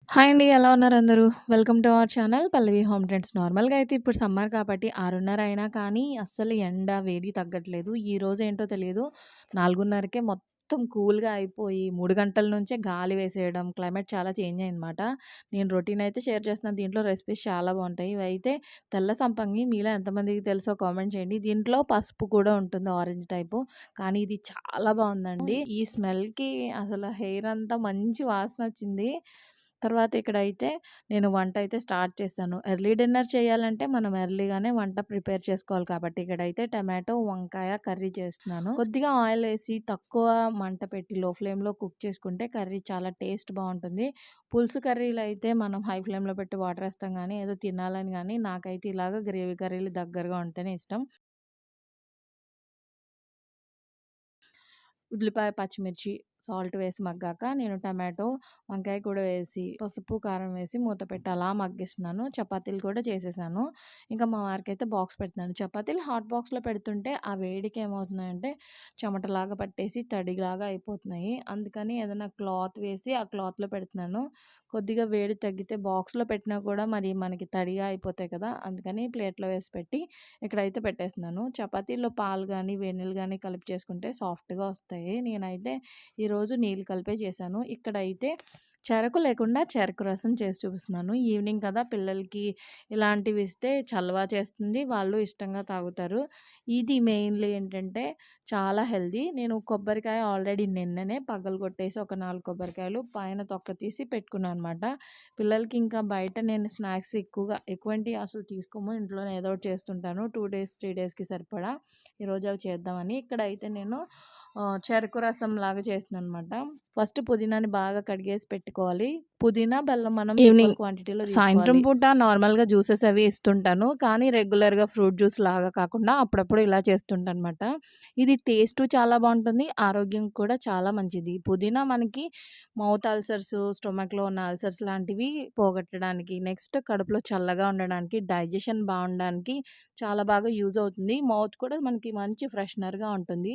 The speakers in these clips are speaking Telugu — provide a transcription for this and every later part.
హాయ్ అండి. ఎలా ఉన్నారు అందరూ? Welcome to our channel Pallavi home trends. నార్మల్‌గా అయితే ఇప్పుడు సమ్మర్ కాబట్టి 6:30 అయినా కానీ అస్సలు ఎండ, వేడి తగ్గట్లేదు. ఈరోజు ఏంటో తెలీదు 4:30కే మొత్తం కూల్‌గా అయిపోయి 3 గంటల నుంచే గాలి వేసేయడం, క్లైమేట్ చాలా చేంజ్ అయిందనమాట. నేను రొటీన్ అయితే షేర్ చేస్తున్నాను. దీంట్లో రెసిపీస్ చాలా బావుంటాయి. ఇవైతే తెల్ల సంపంగి మీలో ఎంతమందికి తెలుసో కామెంట్ చేయండి. దీంట్లో పసుపు కూడా ఉంటుంది ఆరెంజ్ టైపు. కానీ ఇది చాలా బావుందండి. ఈ స్మెల్‌కి అసలు హెయిర్ అంతా మంచి వాసనొచ్చింది. తర్వాత ఇక్కడైతే నేను వంట అయితే స్టార్ట్ చేశాను. ఎర్లీ డిన్నర్ చేయాలంటే మనం ఎర్లీగానే వంట ప్రిపేర్ చేసుకోవాలి కాబట్టి ఇక్కడైతే టమాటో, వంకాయ కర్రీ చేస్తున్నాను. కొద్దిగా ఆయిల్ ఏసి తక్కువ మంట పెట్టి లో ఫ్లేమ్‌లో కుక్ చేసుకుంటే కర్రీ చాలా టేస్ట్ బావుంటుంది. పులుసు కర్రీలు అయితే మనం హై ఫ్లేమ్‌లో పెట్టి వాటర్ ఏస్తాం గానీ, ఏదో తినాలని గానీ నాకైతే ఇలాగ గ్రేవీ కర్రీలు దగ్గరగా ఉంటేనే ఇష్టం. ఉల్లిపాయ, పచ్చిమిర్చి, సాల్ట్ వేసి మగ్గాక నేను టమాటో, వంకాయ కూడా వేసి, పసుపు, కారం వేసి మూత పెట్టి అలా మగ్గిస్తున్నాను. చపాతీలు కూడా చేసేసాను. ఇంకా మా వారికైతే బాక్స్ పెడుతున్నాను. చపాతీలు హాట్ బాక్స్‌లో పెడుతుంటే ఆ వేడికి ఏమవుతున్నాయంటే చెమటలాగా పట్టేసి తడిలాగా అయిపోతున్నాయి. అందుకని ఏదైనా క్లాత్ వేసి ఆ క్లాత్‌లో పెడుతున్నాను. కొద్దిగా వేడి తగ్గితే బాక్స్‌లో పెట్టినా కూడా మరి మనకి తడిగా అయిపోతాయి కదా! అందుకని ప్లేట్‌లో వేసి పెట్టి ఇక్కడైతే పెట్టేస్తున్నాను. చపాతీలో పాలు గానీ, వేడి నీళ్ళు గానీ కలిపి చేసుకుంటే సాఫ్ట్‌గా వస్తాయి. నేనైతే ఈరోజు నీళ్ళు కలిపే చేశాను. ఇక్కడైతే చెరకు లేకుండా చెరకు రసం చేసి చూపిస్తున్నాను. ఈవినింగ్ కదా పిల్లలకి ఇలాంటివి ఇస్తే చలవ చేస్తుంది. వాళ్ళు ఇష్టంగా తాగుతారు. ఇది మెయిన్‌లీ ఏంటంటే చాలా హెల్తీ. నేను కొబ్బరికాయ ఆల్రెడీ నిన్ననే పగలగొట్టేసి ఒక 4 కొబ్బరికాయలు పైన తొక్క తీసి పెట్టుకున్నాను అనమాట. పిల్లలకి ఇంకా బయట నేను స్నాక్స్ ఎక్కువేంటి అసలు తీసుకోము. ఇంట్లోనే ఏదో ఒకటి చేస్తుంటాను. 2 డేస్, 3 డేస్‌కి సరిపడా. ఈరోజు అవి చేద్దామని. ఇక్కడైతే నేను చెరుకు రసంలాగా చేస్తున్నాననమాట. ఫస్ట్ పుదీనాని బాగా కడిగేసి పెట్టుకోవాలి. పుదీనా, బెల్లం మనం ఈక్వల్ క్వాంటిటీలో సాయంత్రం తీసుకోవాలి. పూట నార్మల్‌గా జ్యూసెస్ అవి ఇస్తుంటాను. కానీ రెగ్యులర్‌గా ఫ్రూట్ జ్యూస్ లాగా కాకుండా అప్పుడప్పుడు ఇలా చేస్తుంటానమాట. ఇది టేస్టు చాలా బావుంటుంది. ఆరోగ్యం కూడా చాలా మంచిది. పుదీనా మనకి మౌత్ అల్సర్స్, స్టొమక్‌లో ఉన్న అల్సర్స్ లాంటివి పోగొట్టడానికి, నెక్స్ట్ కడుపులో చల్లగా ఉండడానికి, డైజెషన్ బావుండడానికి చాలా బాగా యూజ్ అవుతుంది. మౌత్ కూడా మనకి మంచి ఫ్రెషనర్‌గా ఉంటుంది.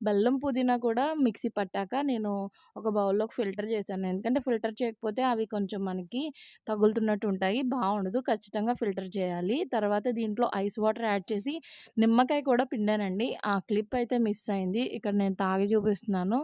బెల్లం, పుదీనా కూడా మిక్సీ పట్టాక నేను ఒక బౌల్‌లోకి ఫిల్టర్ చేశాను. ఎందుకంటే ఫిల్టర్ చేయకపోతే అవి కొంచెం మనకి తగులుతున్నట్టు ఉంటాయి. బావుండదు. ఖచ్చితంగా ఫిల్టర్ చేయాలి. తర్వాత దీంట్లో ఐస్ వాటర్ యాడ్ చేసి నిమ్మకాయ కూడా పిండానండి. ఆ క్లిప్ అయితే మిస్ అయింది. ఇక్కడ నేను తాగి చూపిస్తున్నాను.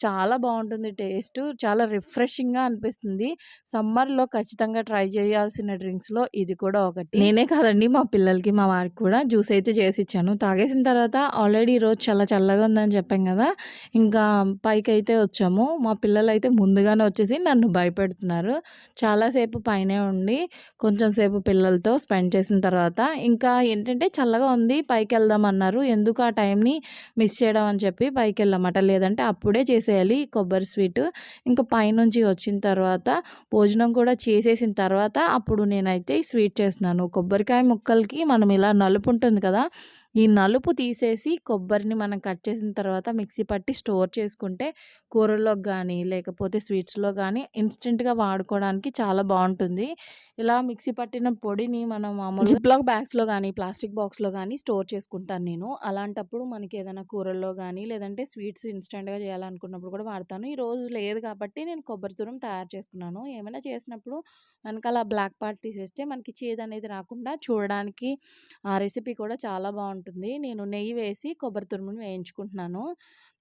చాలా బావుంటుంది టేస్టు. చాలా రిఫ్రెషింగ్‌గా అనిపిస్తుంది. సమ్మర్‌లో ఖచ్చితంగా ట్రై చేయాల్సిన డ్రింక్స్‌లో ఇది కూడా ఒకటి. నేనే కాదండి మా పిల్లలకి, మా వారికి కూడా జ్యూస్ అయితే చేసిచ్చాను. తాగేసిన తర్వాత ఆల్రెడీ ఈరోజు చాలా చల్లగా ఉందని చెప్పాం కదా! ఇంకా పైకైతే వచ్చాము. మా పిల్లలైతే ముందుగానే వచ్చేసి నన్ను భయపెడుతున్నారు. చాలా సేపు పైనే ఉండి కొంచెం సేపు పిల్లలతో స్పెండ్ చేసిన తర్వాత ఇంకా ఏంటంటే చల్లగా ఉంది పైకెళ్దామన్నారు. ఎందుకు ఆ టైంని మిస్ చేయడం అని చెప్పి పైకెళ్ళామట. లేదంటే అప్పుడే చేసేయాలి కొబ్బరి స్వీటు. ఇంక పైనుంచి వచ్చిన తర్వాత భోజనం కూడా చేసేసిన తర్వాత అప్పుడు నేనైతే ఈ స్వీట్ చేస్తున్నాను. కొబ్బరికాయ ముక్కలకి మనం ఇలా నలుపు ఉంటుంది కదా! ఈ నలుపు తీసేసి కొబ్బరిని మనం కట్ చేసిన తర్వాత మిక్సీ పట్టి స్టోర్ చేసుకుంటే కూరల్లోకి గానీ, లేకపోతే స్వీట్స్‌లో గానీ ఇన్‌స్టంట్‌గా వాడుకోవడానికి చాలా బావుంటుంది. ఇలా మిక్సీ పట్టిన పొడిని మనం మామూలుగా జిప్‌లాక్ బ్యాగ్స్‌లో గానీ, ప్లాస్టిక్ బాక్స్‌లో గానీ స్టోర్ చేసుకుంటాను నేను. అలాంటప్పుడు మనకి ఏదైనా కూరల్లో గానీ, లేదంటే స్వీట్స్ ఇన్‌స్టంట్‌గా చేయాలనుకున్నప్పుడు కూడా వాడతాను. ఈరోజు లేదు కాబట్టి నేను కొబ్బరి తురుము తయారు చేసుకున్నాను. ఏమైనా చేసినప్పుడు వెనకాల బ్లాక్ పార్ట్ తీసేస్తే మనకి చేదనేది రాకుండా చూడడానికి ఆ రెసిపీ కూడా చాలా బావుంటుంది. నేను నెయ్యి వేసి కొబ్బరి తురుముని వేయించుకుంటున్నాను.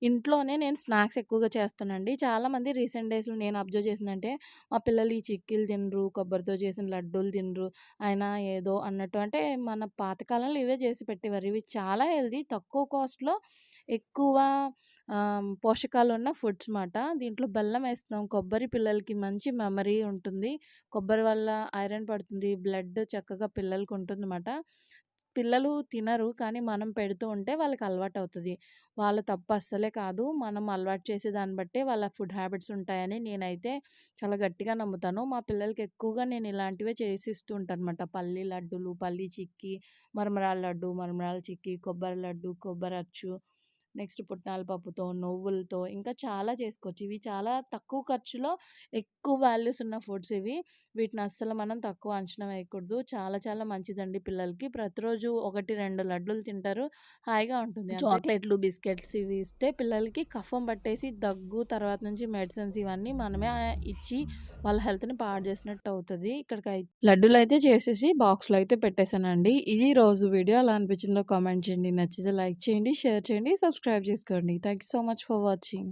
ఇంట్లోనే నేను స్నాక్స్ ఎక్కువగా చేస్తానండి. చాలామంది రీసెంట్ డేస్‌లో నేను అబ్జర్వ్ చేసిందంటే మా పిల్లలు ఈ చిక్కీలు తినరు, కొబ్బరితో చేసిన లడ్డూలు తినరు. అయినా ఏదో అన్నట్టు అంటే మన పాతకాలంలో ఇవే చేసి పెట్టేవారు. ఇవి చాలా హెల్తీ తక్కువ కాస్ట్‌లో ఎక్కువ పోషకాలున్న ఫుడ్స్ మాట. దీంట్లో బెల్లం ఏస్తున్నాం. కొబ్బరి పిల్లలకి మంచి మెమరీ ఉంటుంది. కొబ్బరి వల్ల ఐరన్ పడుతుంది. బ్లడ్ చక్కగా పిల్లలకి ఉంటుందన్నమాట. పిల్లలు తినరు. కానీ మనం పెడుతూ ఉంటే వాళ్ళకి అలవాటవుతది. వాళ్ళ తప్పు అస్సలే కాదు. మనం అలవాటు చేసే దాన్ని బట్టే వాళ్ళ ఫుడ్ హ్యాబిట్స్ ఉంటాయని నేనైతే చాలా గట్టిగా నమ్ముతాను. మా పిల్లలకి ఎక్కువగా నేను ఇలాంటివే చేసిస్తూ ఉంటానన్నమాట. పల్లి లడ్డూలు, పల్లి చిక్కీ, మరమరాలు లడ్డు, మరమరాలు చిక్కీ, కొబ్బరి లడ్డు, కొబ్బరి అచ్చు, నెక్స్ట్ పుట్నాల పప్పుతో, నువ్వులతో ఇంకా చాలా చేసుకోవచ్చు. ఇవి చాలా తక్కువ ఖర్చులో ఎక్కువ వాల్యూస్ ఉన్న ఫుడ్స్ ఇవి. వీటిని అస్సలు మనం తక్కువ అంచనా వేయకూడదు. చాలా చాలా మంచిదండి పిల్లలకి. ప్రతిరోజు 1, 2 లడ్డూలు తింటారు. హాయిగా ఉంటుంది. చాక్లెట్‌లు, బిస్కెట్స్ ఇవి ఇస్తే పిల్లలకి కఫం పట్టేసి దగ్గు, తర్వాత నుంచి మెడిసిన్స్ ఇవన్నీ మనమే ఇచ్చి వాళ్ళ హెల్త్‌ని పాడు చేసినట్టు అవుతది. లడ్డూలైతే చేసేసి బాక్స్‌లో అయితే పెట్టేసానండి. ఇది రోజు వీడియో ఎలా అనిపించిందో కామెంట్ చేయండి. నచ్చితే లైక్ చేయండి, షేర్ చేయండి, సబ్స్క్రైబ్ చేసుకోండి. Thank you so much for watching.